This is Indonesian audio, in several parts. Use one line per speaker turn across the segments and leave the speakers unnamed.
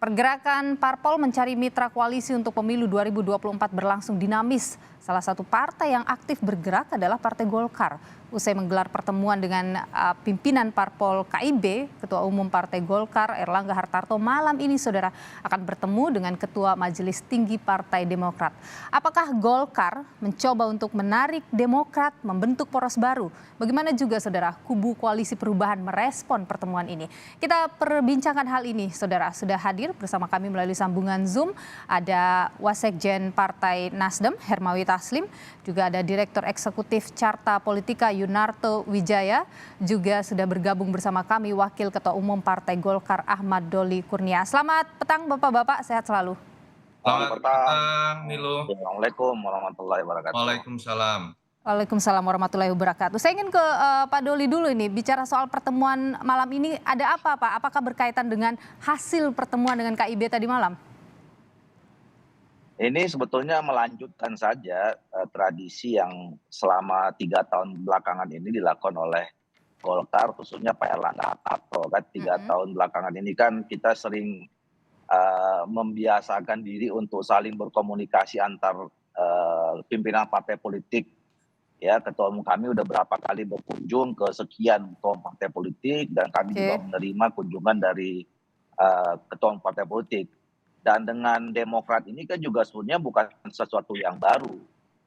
Pergerakan parpol mencari mitra koalisi untuk pemilu 2024 berlangsung dinamis. Salah satu partai yang aktif bergerak adalah Partai Golkar. Usai menggelar pertemuan dengan pimpinan parpol KIB, Ketua Umum Partai Golkar Erlangga Hartarto malam ini saudara akan bertemu dengan Ketua Majelis Tinggi Partai Demokrat. Apakah Golkar mencoba untuk menarik Demokrat membentuk poros baru? Bagaimana juga saudara kubu Koalisi Perubahan merespon pertemuan ini? Kita perbincangkan hal ini saudara. Sudah hadir bersama kami melalui sambungan Zoom ada Wasekjen Partai Nasdem Hermawi Taslim, juga ada Direktur Eksekutif Carta Politika Yunarto Wijaya, juga sudah bergabung bersama kami Wakil Ketua Umum Partai Golkar Ahmad Doli Kurnia. Selamat petang Bapak-bapak, sehat selalu.
Selamat petang, Nilo.
Assalamualaikum warahmatullahi wabarakatuh.
Waalaikumsalam.
Waalaikumsalam warahmatullahi wabarakatuh. Saya ingin ke Pak Doli dulu ini, bicara soal pertemuan malam ini, ada apa Pak? Apakah berkaitan dengan hasil pertemuan dengan KIB tadi malam?
Ini sebetulnya melanjutkan saja tradisi yang selama 3 tahun belakangan ini dilakukan oleh Golkar, khususnya Pak Erlangga Hartarto. Kan 3 tahun belakangan ini kan kita sering membiasakan diri untuk saling berkomunikasi antar pimpinan partai politik. Ya, ketua umum kami udah berapa kali berkunjung ke sekian ketua umum partai politik dan kami juga menerima kunjungan dari ketua umum partai politik. Dan dengan Demokrat ini kan juga sebenarnya bukan sesuatu yang baru.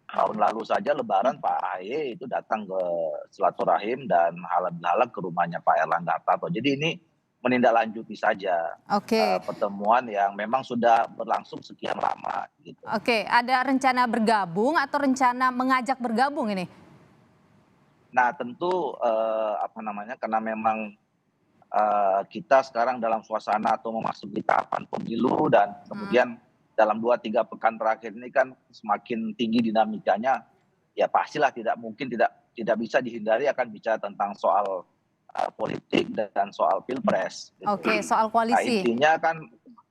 Tahun lalu saja Lebaran Pak AHY itu datang ke silaturahim dan halal-halal ke rumahnya Pak Erlangga Hartarto. Jadi ini menindaklanjuti saja pertemuan yang memang sudah berlangsung sekian lama. Gitu.
Oke, ada rencana bergabung atau rencana mengajak bergabung ini?
Nah tentu karena memang kita sekarang dalam suasana atau memasuki tahapan pemilu dan kemudian dalam 2-3 pekan terakhir ini kan semakin tinggi dinamikanya, ya pastilah tidak bisa dihindari akan bicara tentang soal politik dan soal pilpres. Gitu.
Oke, soal koalisi.
Nah, intinya kan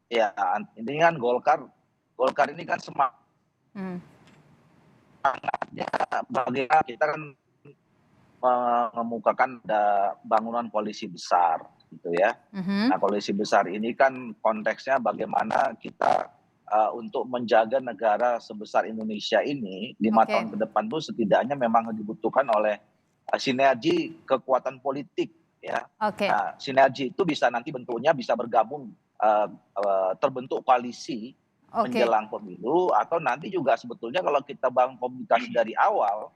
ya ini kan Golkar ini kan semangatnya bagaimana kita kan mengemukakan ada bangunan koalisi besar gitu ya. Nah koalisi besar ini kan konteksnya bagaimana kita untuk menjaga negara sebesar Indonesia ini 5 tahun ke depan tuh setidaknya memang dibutuhkan oleh sinergi kekuatan politik ya. Nah sinergi itu bisa nanti bentuknya bisa bergabung terbentuk koalisi menjelang pemilu atau nanti juga sebetulnya kalau kita bangun komunikasi dari awal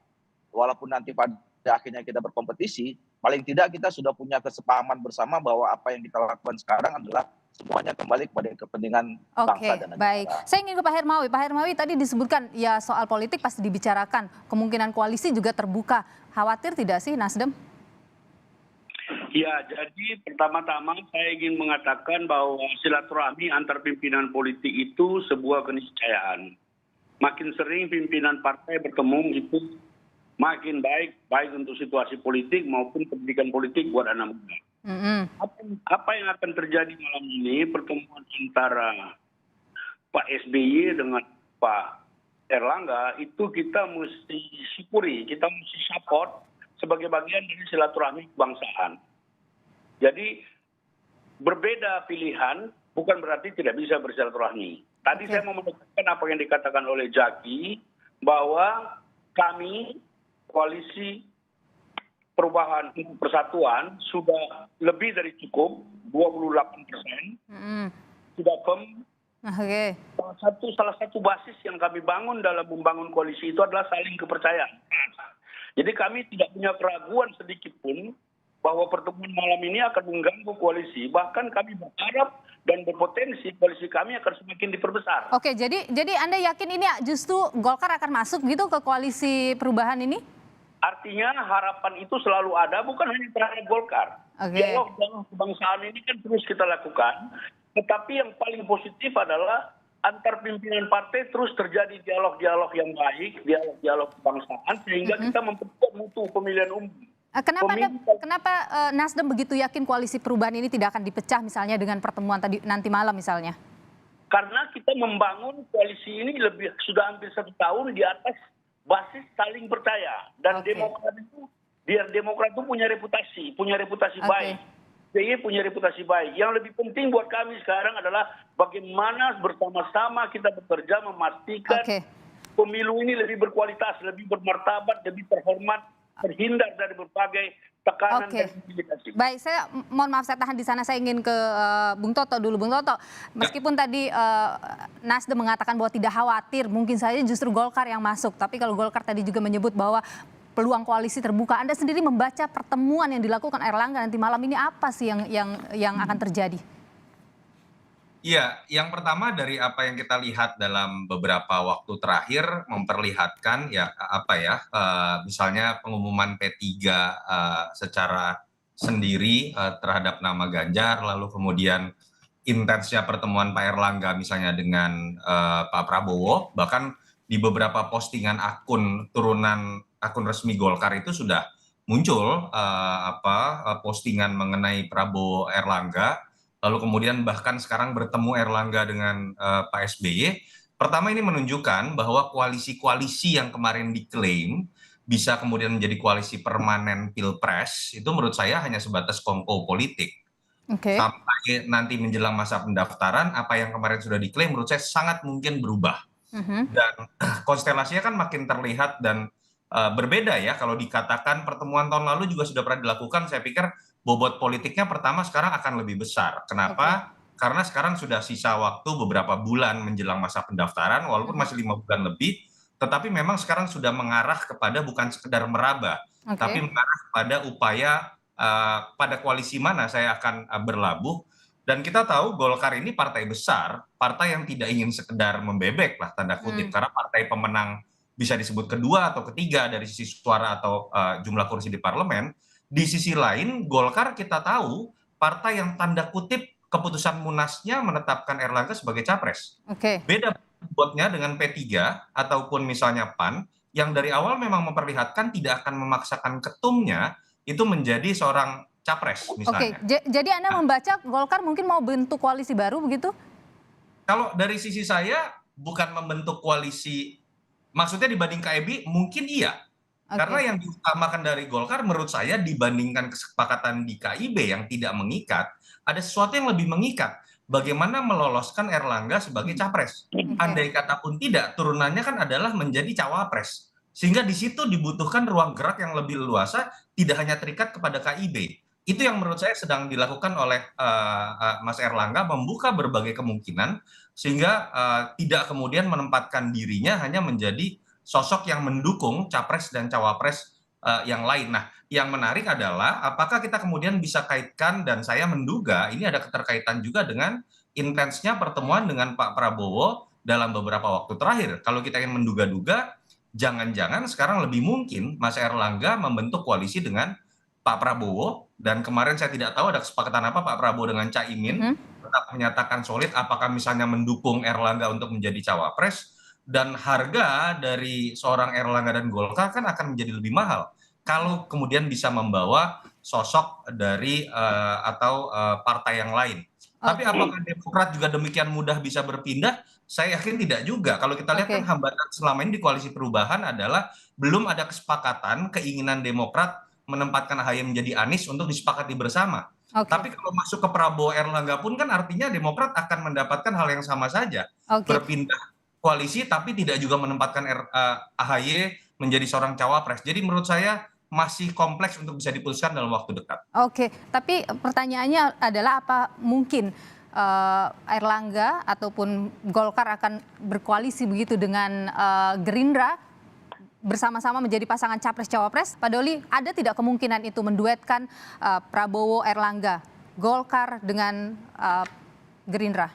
walaupun nanti pada akhirnya kita berkompetisi, paling tidak kita sudah punya kesepahaman bersama bahwa apa yang kita lakukan sekarang adalah semuanya kembali kepada kepentingan bangsa dan negara.
Baik, saya ingin ke Pak Hermawi. Pak Hermawi tadi disebutkan ya soal politik pasti dibicarakan, kemungkinan koalisi juga terbuka. Khawatir tidak sih Nasdem?
Ya, jadi pertama-tama saya ingin mengatakan bahwa silaturahmi antar pimpinan politik itu sebuah keniscayaan. Makin sering pimpinan partai bertemu itu makin baik untuk situasi politik maupun pendidikan politik buat anak muda. Apa yang akan terjadi malam ini pertemuan antara Pak SBY dengan Pak Erlangga itu kita mesti syukuri, kita mesti support sebagai bagian dari silaturahmi kebangsaan. Jadi berbeda pilihan bukan berarti tidak bisa bersilaturahmi. Tadi saya mau menekankan apa yang dikatakan oleh Jaki bahwa kami Koalisi Perubahan Persatuan sudah lebih dari cukup 28%. Sudah firm. Salah satu basis yang kami bangun dalam membangun koalisi itu adalah saling kepercayaan. Jadi kami tidak punya keraguan sedikit pun bahwa pertemuan malam ini akan mengganggu koalisi. Bahkan kami berharap dan berpotensi koalisi kami akan semakin diperbesar.
Oke, jadi Anda yakin ini justru Golkar akan masuk gitu ke koalisi perubahan ini?
Artinya harapan itu selalu ada, bukan hanya terhadap Golkar. Dialog kebangsaan ini kan terus kita lakukan. Tetapi yang paling positif adalah antar pimpinan partai terus terjadi dialog-dialog yang baik, dialog-dialog kebangsaan, sehingga kita memperkuat mutu pemilihan umum.
Kenapa Nasdem begitu yakin koalisi perubahan ini tidak akan dipecah misalnya dengan pertemuan tadi nanti malam misalnya?
Karena kita membangun koalisi ini sudah hampir 1 tahun di atas basis saling percaya dan Demokrat itu punya reputasi baik. SBY punya reputasi baik. Yang lebih penting buat kami sekarang adalah bagaimana bersama-sama kita bekerja memastikan pemilu ini lebih berkualitas, lebih bermartabat, lebih terhormat, terhindar dari berbagai tekanan dan intimidasi.
Baik, saya mohon maaf saya tahan di sana, saya ingin ke Bung Toto dulu. Bung Toto, meskipun tadi Nasdem mengatakan bahwa tidak khawatir, mungkin saja justru Golkar yang masuk. Tapi kalau Golkar tadi juga menyebut bahwa peluang koalisi terbuka, Anda sendiri membaca pertemuan yang dilakukan Erlangga nanti malam ini apa sih yang akan terjadi?
Iya, yang pertama dari apa yang kita lihat dalam beberapa waktu terakhir memperlihatkan ya misalnya pengumuman P3 secara sendiri terhadap nama Ganjar, lalu kemudian intensnya pertemuan Pak Erlangga misalnya dengan Pak Prabowo, bahkan di beberapa postingan akun turunan akun resmi Golkar itu sudah muncul postingan mengenai Prabowo Erlangga. Lalu kemudian bahkan sekarang bertemu Erlangga dengan Pak SBY. Pertama ini menunjukkan bahwa koalisi-koalisi yang kemarin diklaim bisa kemudian menjadi koalisi permanen Pilpres, itu menurut saya hanya sebatas kongko politik. Sampai nanti menjelang masa pendaftaran, apa yang kemarin sudah diklaim menurut saya sangat mungkin berubah. Dan konstelasinya kan makin terlihat dan berbeda ya. Kalau dikatakan pertemuan tahun lalu juga sudah pernah dilakukan, saya pikir bobot politiknya pertama sekarang akan lebih besar. Kenapa? Karena sekarang sudah sisa waktu beberapa bulan menjelang masa pendaftaran, walaupun masih 5 bulan lebih, tetapi memang sekarang sudah mengarah kepada bukan sekedar meraba, tapi mengarah pada upaya pada koalisi mana saya akan berlabuh. Dan kita tahu Golkar ini partai besar, partai yang tidak ingin sekedar membebek lah tanda kutip, karena partai pemenang bisa disebut kedua atau ketiga dari sisi suara atau jumlah kursi di parlemen. Di sisi lain, Golkar kita tahu partai yang tanda kutip keputusan Munasnya menetapkan Erlangga sebagai capres. Beda buatnya dengan P3 ataupun misalnya PAN yang dari awal memang memperlihatkan tidak akan memaksakan ketumnya itu menjadi seorang capres misalnya.
Jadi Anda membaca Golkar mungkin mau bentuk koalisi baru begitu?
Kalau dari sisi saya bukan membentuk koalisi, maksudnya dibanding KIB mungkin iya. Karena yang diutamakan dari Golkar menurut saya dibandingkan kesepakatan di KIB yang tidak mengikat, ada sesuatu yang lebih mengikat. Bagaimana meloloskan Erlangga sebagai capres. Andai kata pun tidak, turunannya kan adalah menjadi cawapres. Sehingga di situ dibutuhkan ruang gerak yang lebih luasa, tidak hanya terikat kepada KIB. Itu yang menurut saya sedang dilakukan oleh Mas Erlangga, membuka berbagai kemungkinan, sehingga tidak kemudian menempatkan dirinya hanya menjadi sosok yang mendukung capres dan cawapres yang lain. Nah, yang menarik adalah apakah kita kemudian bisa kaitkan, dan saya menduga ini ada keterkaitan juga dengan intensnya pertemuan dengan Pak Prabowo dalam beberapa waktu terakhir. Kalau kita ingin menduga-duga, jangan-jangan sekarang lebih mungkin Mas Erlangga membentuk koalisi dengan Pak Prabowo, dan kemarin saya tidak tahu ada kesepakatan apa Pak Prabowo dengan Caimin, tetap menyatakan solid apakah misalnya mendukung Erlangga untuk menjadi cawapres. Dan harga dari seorang Erlangga dan Golkar kan akan menjadi lebih mahal kalau kemudian bisa membawa sosok dari partai yang lain. Tapi apakah Demokrat juga demikian mudah bisa berpindah? Saya yakin tidak juga. Kalau kita lihat kan hambatan selama ini di koalisi perubahan adalah belum ada kesepakatan keinginan Demokrat menempatkan AHY menjadi Anies untuk disepakati bersama. Tapi kalau masuk ke Prabowo Erlangga pun kan artinya Demokrat akan mendapatkan hal yang sama saja. Berpindah koalisi tapi tidak juga menempatkan AHY menjadi seorang cawapres. Jadi menurut saya masih kompleks untuk bisa diputuskan dalam waktu dekat.
Tapi pertanyaannya adalah apa mungkin Erlangga ataupun Golkar akan berkoalisi begitu dengan Gerindra bersama-sama menjadi pasangan capres-cawapres? Pak Doli, ada tidak kemungkinan itu menduetkan Prabowo Erlangga, Golkar dengan Gerindra?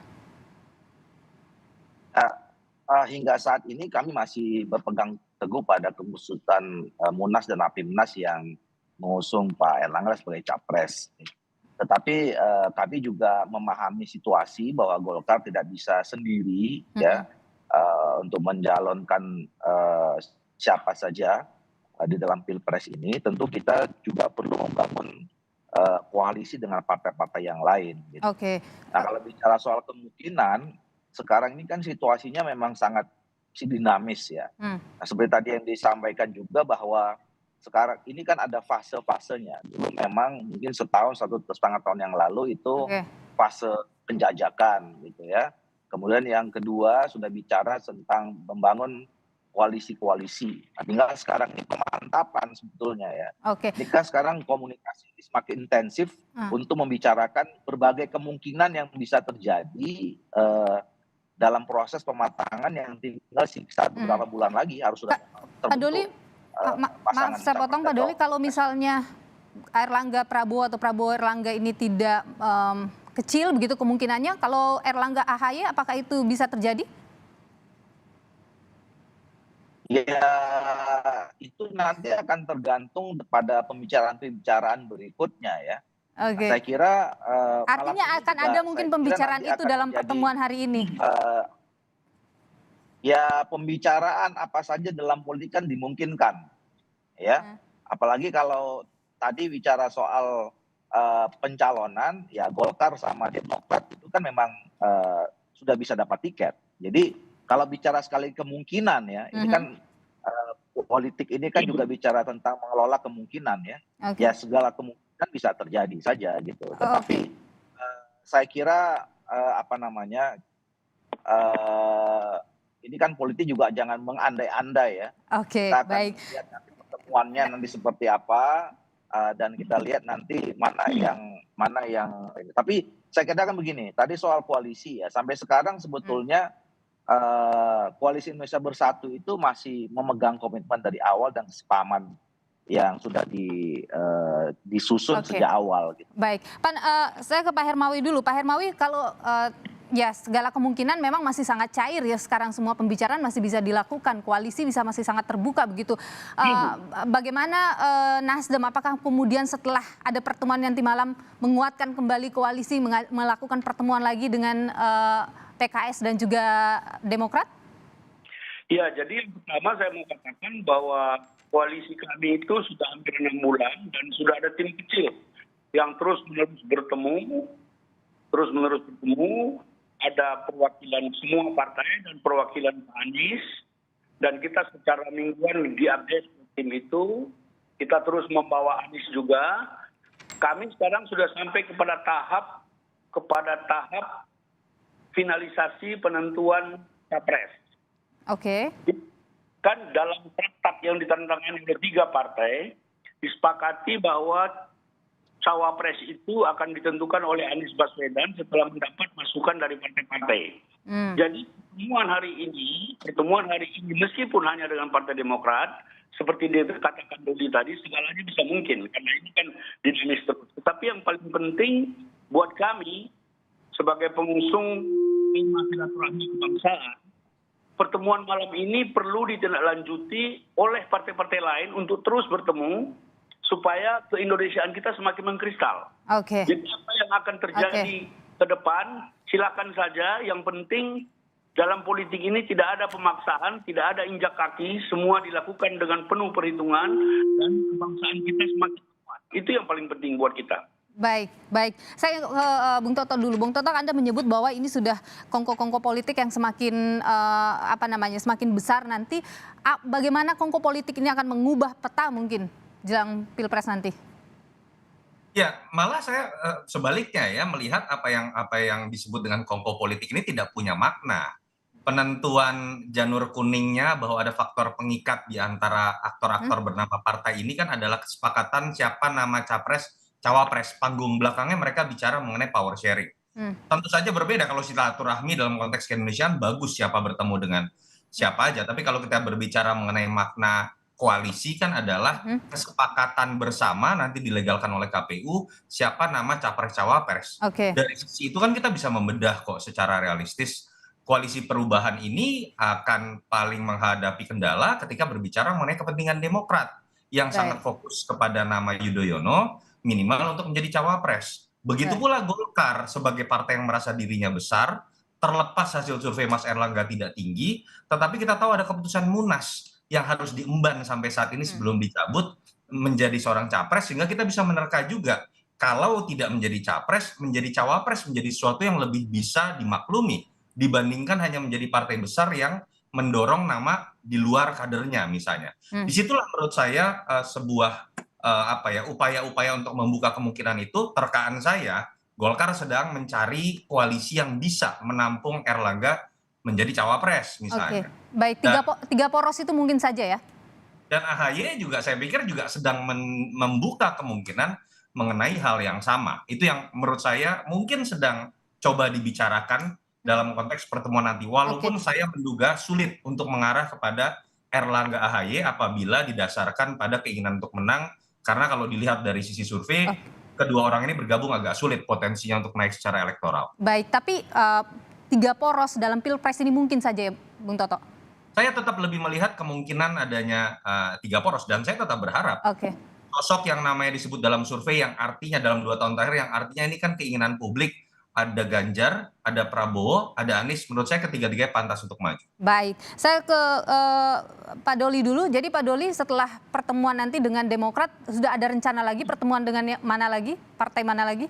Hingga saat ini kami masih berpegang teguh pada keputusan Munas dan Rapimnas yang mengusung Pak Erlangga sebagai capres. Tetapi kami juga memahami situasi bahwa Golkar tidak bisa sendiri untuk mencalonkan siapa saja di dalam Pilpres ini. Tentu kita juga perlu membangun koalisi dengan partai-partai yang lain. Nah, kalau bicara soal kemungkinan, sekarang ini kan situasinya memang sangat dinamis ya. Nah, seperti tadi yang disampaikan juga bahwa sekarang ini kan ada fase-fasenya. Dulu memang mungkin setahun, 1,5 tahun yang lalu itu fase penjajakan gitu ya. Kemudian yang kedua sudah bicara tentang membangun koalisi-koalisi. Nah, tinggal sekarang ini pemantapan sebetulnya ya. Ini kan sekarang komunikasi semakin intensif untuk membicarakan berbagai kemungkinan yang bisa terjadi dalam proses pematangan yang tinggal sisa beberapa bulan lagi harus sudah terbentuk.
Pak Doli, maaf saya potong Pak Doli, kalau misalnya Erlangga Prabowo atau Prabowo Erlangga ini tidak kecil begitu kemungkinannya, kalau Erlangga AHY apakah itu bisa terjadi?
Ya, itu nanti akan tergantung pada pembicaraan-pembicaraan berikutnya ya. Saya kira
artinya akan ada mungkin pembicaraan itu dalam pertemuan hari ini.
Ya, pembicaraan apa saja dalam politik kan dimungkinkan, ya. Apalagi kalau tadi bicara soal pencalonan, ya Golkar sama Demokrat itu kan memang sudah bisa dapat tiket. Jadi kalau bicara sekali kemungkinan ya, ini kan politik ini kan juga bicara tentang mengelola kemungkinan ya. Ya segala kemungkinan bisa terjadi saja gitu. Tetapi saya kira ini kan politik juga jangan mengandai-andai ya. Kita akan lihat nanti pertemuannya nanti seperti apa dan kita lihat nanti mana yang tapi saya kira kan begini, tadi soal koalisi ya, sampai sekarang sebetulnya Koalisi Indonesia Bersatu itu masih memegang komitmen dari awal dan kesepahaman yang sudah disusun sejak awal. Gitu.
Baik, saya ke Pak Hermawi dulu. Pak Hermawi, kalau ya segala kemungkinan memang masih sangat cair ya sekarang, semua pembicaraan masih bisa dilakukan, koalisi masih sangat terbuka begitu. Bagaimana Nasdem, apakah kemudian setelah ada pertemuan nanti malam menguatkan kembali koalisi, melakukan pertemuan lagi dengan PKS dan juga Demokrat?
Ya, jadi pertama saya mau katakan bahwa koalisi kami itu sudah hampir 6 bulan dan sudah ada tim kecil yang terus-menerus bertemu, ada perwakilan semua partai dan perwakilan Pak Anies, dan kita secara mingguan diupdate tim itu, kita terus membawa Anies juga. Kami sekarang sudah sampai kepada tahap finalisasi penentuan capres. Kan dalam traktat yang ditandatangani oleh 3 partai disepakati bahwa cawapres itu akan ditentukan oleh Anies Baswedan setelah mendapat masukan dari partai-partai. Jadi pertemuan hari ini meskipun hanya dengan Partai Demokrat, seperti dikatakan Dodi tadi, segalanya bisa mungkin karena ini kan dinamis terus. Tetapi yang paling penting buat kami sebagai pengusung silaturahmi kebangsaan, pertemuan malam ini perlu ditindaklanjuti oleh partai-partai lain untuk terus bertemu supaya keindonesiaan kita semakin mengkristal. Jadi apa yang akan terjadi ke depan, silakan saja. Yang penting dalam politik ini tidak ada pemaksaan, tidak ada injak kaki, semua dilakukan dengan penuh perhitungan dan kebangsaan kita semakin kuat. Itu yang paling penting buat kita.
Baik. Saya ke Bung Toto dulu. Bung Toto, Anda menyebut bahwa ini sudah kongko-kongko politik yang semakin semakin besar nanti. Bagaimana kongko politik ini akan mengubah peta mungkin jelang Pilpres nanti?
Ya, malah saya sebaliknya ya melihat apa yang disebut dengan kongko politik ini tidak punya makna. Penentuan janur kuningnya bahwa ada faktor pengikat di antara aktor-aktor bernama partai ini kan adalah kesepakatan siapa nama cawapres, panggung belakangnya mereka bicara mengenai power sharing. Tentu saja berbeda kalau silaturahmi dalam konteks keindonesiaan bagus siapa bertemu dengan siapa aja. Tapi kalau kita berbicara mengenai makna koalisi kan adalah kesepakatan bersama nanti dilegalkan oleh KPU siapa nama capres-cawapres. Dari sisi itu kan kita bisa membedah kok secara realistis. Koalisi perubahan ini akan paling menghadapi kendala ketika berbicara mengenai kepentingan Demokrat yang sangat fokus kepada nama Yudhoyono minimal untuk menjadi cawapres. Begitu pula Golkar sebagai partai yang merasa dirinya besar, terlepas hasil survei Mas Erlangga tidak tinggi, tetapi kita tahu ada keputusan Munas yang harus diemban sampai saat ini sebelum dicabut menjadi seorang capres, sehingga kita bisa menerka juga kalau tidak menjadi capres, menjadi cawapres menjadi sesuatu yang lebih bisa dimaklumi dibandingkan hanya menjadi partai besar yang mendorong nama di luar kadernya misalnya. Disitulah menurut saya sebuah upaya-upaya untuk membuka kemungkinan itu. Terkaan saya, Golkar sedang mencari koalisi yang bisa menampung Erlangga menjadi cawapres misalnya.
Baik, tiga poros itu mungkin saja ya.
Dan AHY juga saya pikir juga sedang membuka kemungkinan mengenai hal yang sama. Itu yang menurut saya mungkin sedang coba dibicarakan dalam konteks pertemuan nanti. Walaupun saya menduga sulit untuk mengarah kepada Erlangga AHY apabila didasarkan pada keinginan untuk menang. Karena kalau dilihat dari sisi survei, kedua orang ini bergabung agak sulit potensinya untuk naik secara elektoral.
Baik, tapi tiga poros dalam Pilpres ini mungkin saja ya, Bung Toto?
Saya tetap lebih melihat kemungkinan adanya tiga poros, dan saya tetap berharap sosok yang namanya disebut dalam survei yang artinya dalam 2 tahun terakhir, yang artinya ini kan keinginan publik, ada Ganjar, ada Prabowo, ada Anies, menurut saya ketiga-tiganya pantas untuk maju. Baik,
saya ke Pak Doli dulu. Jadi Pak Doli, setelah pertemuan nanti dengan Demokrat, sudah ada rencana lagi pertemuan dengan mana lagi, partai mana lagi?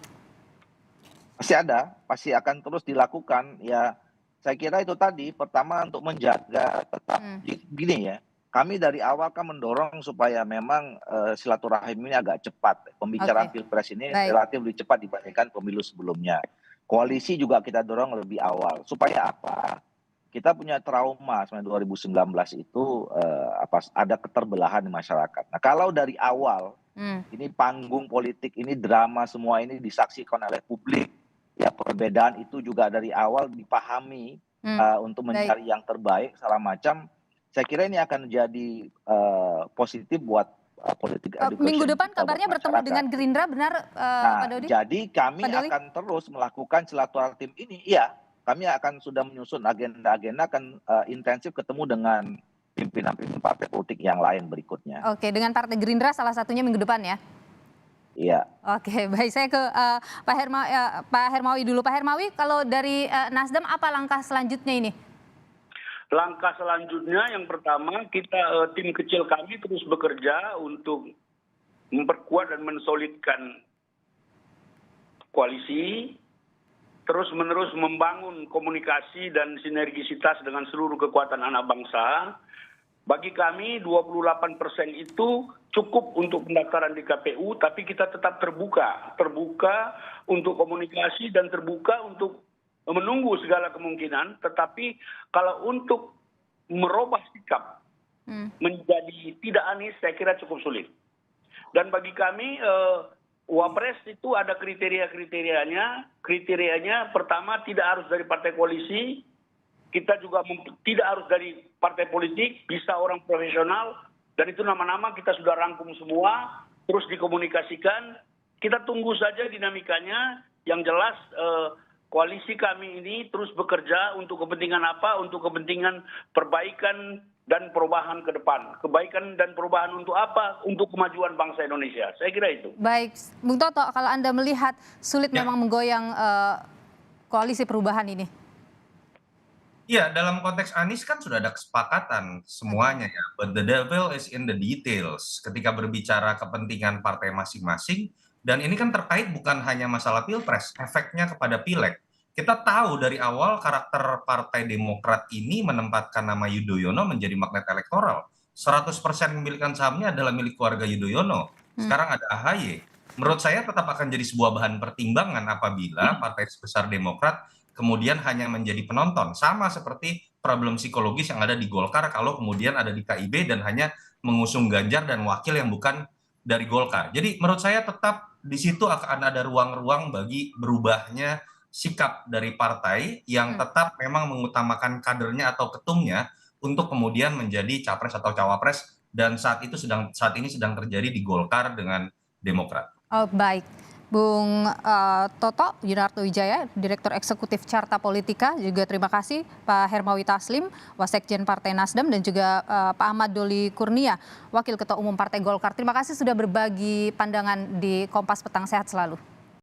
Pasti ada, pasti akan terus dilakukan ya. Saya kira itu tadi, pertama untuk menjaga tetap gini ya, kami dari awal kan mendorong supaya memang silaturahim ini agak cepat. Pembicaraan Pilpres ini relatif lebih cepat dibandingkan pemilu sebelumnya. Koalisi juga kita dorong lebih awal. Supaya apa? Kita punya trauma sebenarnya 2019 itu ada keterbelahan di masyarakat. Nah kalau dari awal, ini panggung politik, ini drama semua ini disaksikan oleh publik. Ya perbedaan itu juga dari awal dipahami untuk mencari yang terbaik segala macam. Saya kira ini akan menjadi positif buat politik education.
Minggu depan kabarnya bertemu dengan Gerindra, benar Pak Dodi?
Jadi kami akan terus melakukan silaturahim ini. Iya, kami akan sudah menyusun agenda-agenda, akan intensif ketemu dengan pimpinan-pimpinan partai politik yang lain berikutnya.
Oke, dengan Partai Gerindra salah satunya minggu depan ya?
Iya.
Oke, baik, saya ke Pak Hermawi dulu. Pak Hermawi, kalau dari Nasdem apa langkah selanjutnya ini?
Langkah selanjutnya yang pertama, kita tim kecil kami terus bekerja untuk memperkuat dan mensolidkan koalisi, terus menerus membangun komunikasi dan sinergisitas dengan seluruh kekuatan anak bangsa. Bagi kami 28% itu cukup untuk pendaftaran di KPU, tapi kita tetap terbuka untuk komunikasi dan terbuka untuk menunggu segala kemungkinan. Tetapi kalau untuk merubah sikap menjadi tidak Anies, saya kira cukup sulit. Dan bagi kami Wapres itu ada kriteria-kriterianya. Kriterianya pertama tidak harus dari partai koalisi. Kita juga tidak harus dari partai politik, bisa orang profesional, dan itu nama-nama kita sudah rangkum semua, terus dikomunikasikan. Kita tunggu saja dinamikanya. Yang jelas koalisi kami ini terus bekerja untuk kepentingan apa? Untuk kepentingan perbaikan dan perubahan ke depan. Kebaikan dan perubahan untuk apa? Untuk kemajuan bangsa Indonesia. Saya kira itu.
Baik, Bung Toto, kalau Anda melihat sulit memang menggoyang koalisi perubahan ini.
Iya, dalam konteks Anies kan sudah ada kesepakatan semuanya ya. But the devil is in the details. Ketika berbicara kepentingan partai masing-masing, dan ini kan terkait bukan hanya masalah Pilpres, efeknya kepada Pileg. Kita tahu dari awal karakter Partai Demokrat ini menempatkan nama Yudhoyono menjadi magnet elektoral. 100% memilikan sahamnya adalah milik keluarga Yudhoyono. Sekarang ada AHY. Menurut saya tetap akan jadi sebuah bahan pertimbangan apabila partai sebesar Demokrat kemudian hanya menjadi penonton, sama seperti problem psikologis yang ada di Golkar kalau kemudian ada di KIB dan hanya mengusung Ganjar dan wakil yang bukan dari Golkar. Jadi menurut saya tetap di situ akan ada ruang-ruang bagi berubahnya sikap dari partai yang tetap memang mengutamakan kadernya atau ketumnya untuk kemudian menjadi capres atau cawapres, dan saat ini sedang terjadi di Golkar dengan Demokrat.
Oh, baik. Bung Toto Yunarto Wijaya, Direktur Eksekutif Carta Politika, juga terima kasih Pak Hermawi Taslim, Wasekjen Partai Nasdem, dan juga Pak Ahmad Doli Kurnia, Wakil Ketua Umum Partai Golkar. Terima kasih sudah berbagi pandangan di Kompas Petang. Sehat selalu.